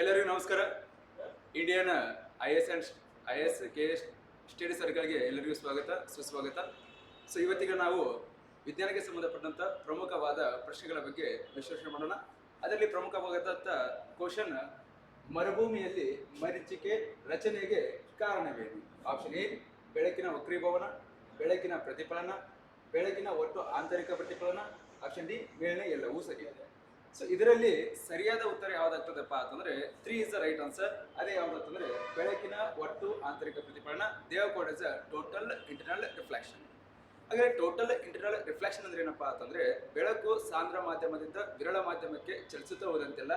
ಎಲ್ಲರಿಗೂ ನಮಸ್ಕಾರ. Indian I S K S study ಸರ್ಕಲ್ಗೆ ಎಲ್ಲರಿಗೂ ಸುಸ್ವಾಗತ. ಸೊ ಇವತ್ತಿಗೆ ನಾವು ವಿಜ್ಞಾನಕ್ಕೆ ಸಂಬಂಧಪಟ್ಟಂತ ಪ್ರಮುಖವಾದ ಪ್ರಶ್ನೆಗಳ ಬಗ್ಗೆ ವಿಶ್ಲೇಷಣೆ ಮಾಡೋಣ. ಅದರಲ್ಲಿ ಪ್ರಮುಖವಾದಂಥ ಕ್ವಶನ್, ಮರುಭೂಮಿಯಲ್ಲಿ ಮರೀಚಿಕೆ ರಚನೆಗೆ ಕಾರಣವೇನು? ಆಪ್ಷನ್ ಎ ಬೆಳಕಿನ ವಕ್ರೀಭವನ, ಬೆಳಕಿನ ಪ್ರತಿಫಲನ, ಬೆಳಕಿನ ಒಟ್ಟು ಆಂತರಿಕ ಪ್ರತಿಫಲನ. ಆಪ್ಷನ್ ಡಿ ಮೇಲಿನ ಎಲ್ಲವೂ ಸರಿಯಾದ. ಸೊ ಇದರಲ್ಲಿ ಸರಿಯಾದ ಉತ್ತರ ಯಾವ್ದಾಗ್ತದಪ್ಪ ಅಂತಂದ್ರೆ 3 ಇಸ್ ದ ರೈಟ್ ಆನ್ಸರ್. ಅದೇ ಯಾವ್ದಂತಂದ್ರೆ ಬೆಳಕಿನ ಒಟ್ಟು ಆಂತರಿಕ ಪ್ರತಿಫಲನ. They are called as total internal reflection. ಹಾಗೆ ಟೋಟಲ್ ಇಂಟರ್ನಲ್ ರಿಫ್ಲೆಕ್ಷನ್ ಅಂದ್ರೆ ಏನಪ್ಪಾ ಅಂತಂದ್ರೆ ಬೆಳಕು ಸಾಂದ್ರ ಮಾಧ್ಯಮದಿಂದ ವಿರಳ ಮಾಧ್ಯಮಕ್ಕೆ ಚಲಿಸುತ್ತಾ ಹೋದಂತೆಲ್ಲ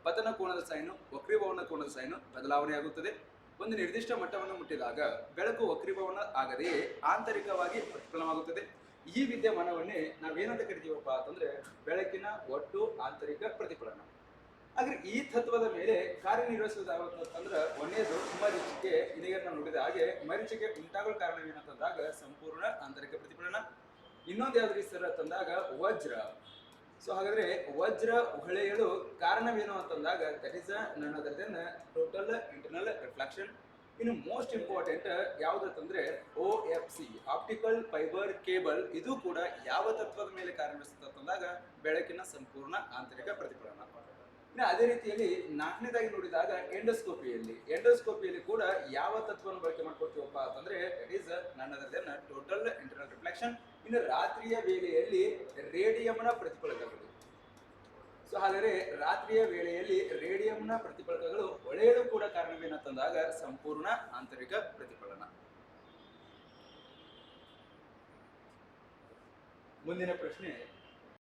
ಪತನ ಕೋನದ ಸಾಯಿನು ವಕ್ರೀಭವನ ಕೋನದ ಸಾಯಿನು ಬದಲಾವಣೆ ಆಗುತ್ತದೆ. ಒಂದು ನಿರ್ದಿಷ್ಟ ಮಟ್ಟವನ್ನು ಮುಟ್ಟಿದಾಗ ಬೆಳಕು ವಕ್ರೀಭವನ ಆಗದೆಯೇ ಆಂತರಿಕವಾಗಿ ಪ್ರತಿಫಲನವಾಗುತ್ತದೆ. ಈ ವಿದ್ಯಮಾನವನ್ನೇ ನಾವೇನಂತ ಕರಿತೀವಪ್ಪ ಅಂತಂದ್ರೆ ಬೆಳಕಿನ ಒಟ್ಟು ಆಂತರಿಕ ಪ್ರತಿಫಲನ. ಹಾಗೆ ಈ ತತ್ವದ ಮೇಲೆ ಕಾರ್ಯನಿರ್ವಹಿಸುವುದಾಗತ್ತಂದ್ರೆ ಒಂದೇದು ಮರೀಚಿಕೆ. ಇದೀಗ ನಾವು ನೋಡಿದ ಹಾಗೆ ಮರೀಚಿಕೆ ಉಂಟಾಗಲು ಕಾರಣವೇನಂತಂದಾಗ ಸಂಪೂರ್ಣ ಆಂತರಿಕ ಪ್ರತಿಫಲನ. ಇನ್ನೊಂದು ಯಾವ್ದು ಸರ್ ಅಂತಂದಾಗ ವಜ್ರ. ಸೊ ಹಾಗಾದ್ರೆ ವಜ್ರ ಹೊಳೆಯಲು ಕಾರಣವೇನು ಅಂತಂದಾಗ that is none other than total internal reflection. ಇನ್ನು ಮೋಸ್ಟ್ ಇಂಪಾರ್ಟೆಂಟ್ ಯಾವ್ದಂತಂದ್ರೆ OFC ಆಪ್ಟಿಕಲ್ ಫೈಬರ್ ಕೇಬಲ್. ಇದು ಕೂಡ ಯಾವ ತತ್ವದ ಮೇಲೆ ಕಾರ್ಯನಿರ್ವಹಿಸುತ್ತಂದಾಗ ಬೆಳಕಿನ ಸಂಪೂರ್ಣ ಆಂತರಿಕ ಪ್ರತಿಫಲನ. ಇನ್ನು ಅದೇ ರೀತಿಯಲ್ಲಿ ನಾಲ್ಕನೇದಾಗಿ ನೋಡಿದಾಗ ಎಂಡೋಸ್ಕೋಪಿಯಲ್ಲಿ ಕೂಡ ಯಾವ ತತ್ವವನ್ನು ಬಳಕೆ ಮಾಡ್ಕೊಳ್ತೀವಪ್ಪ ಅಂತಂದ್ರೆ it is none other than total internal reflection. ಇನ್ನು ರಾತ್ರಿಯ ವೇಳೆಯಲ್ಲಿ ರೇಡಿಯಂನ ಪ್ರತಿಫಲಕಗಳು. ಸೊ ಹಾಗಾದ್ರೆ ರಾತ್ರಿಯ ವೇಳೆಯಲ್ಲಿ ರೇಡಿಯಂನ ಪ್ರತಿಫಲಕಗಳು ಹೊಳೆಯಲು ಕೂಡ ಕಾರಣವೇನಂತಂದಾಗ ಸಂಪೂರ್ಣ ಆಂತರಿಕ ಪ್ರತಿಫಲನ. ಮುಂದಿನ ಪ್ರಶ್ನೆ,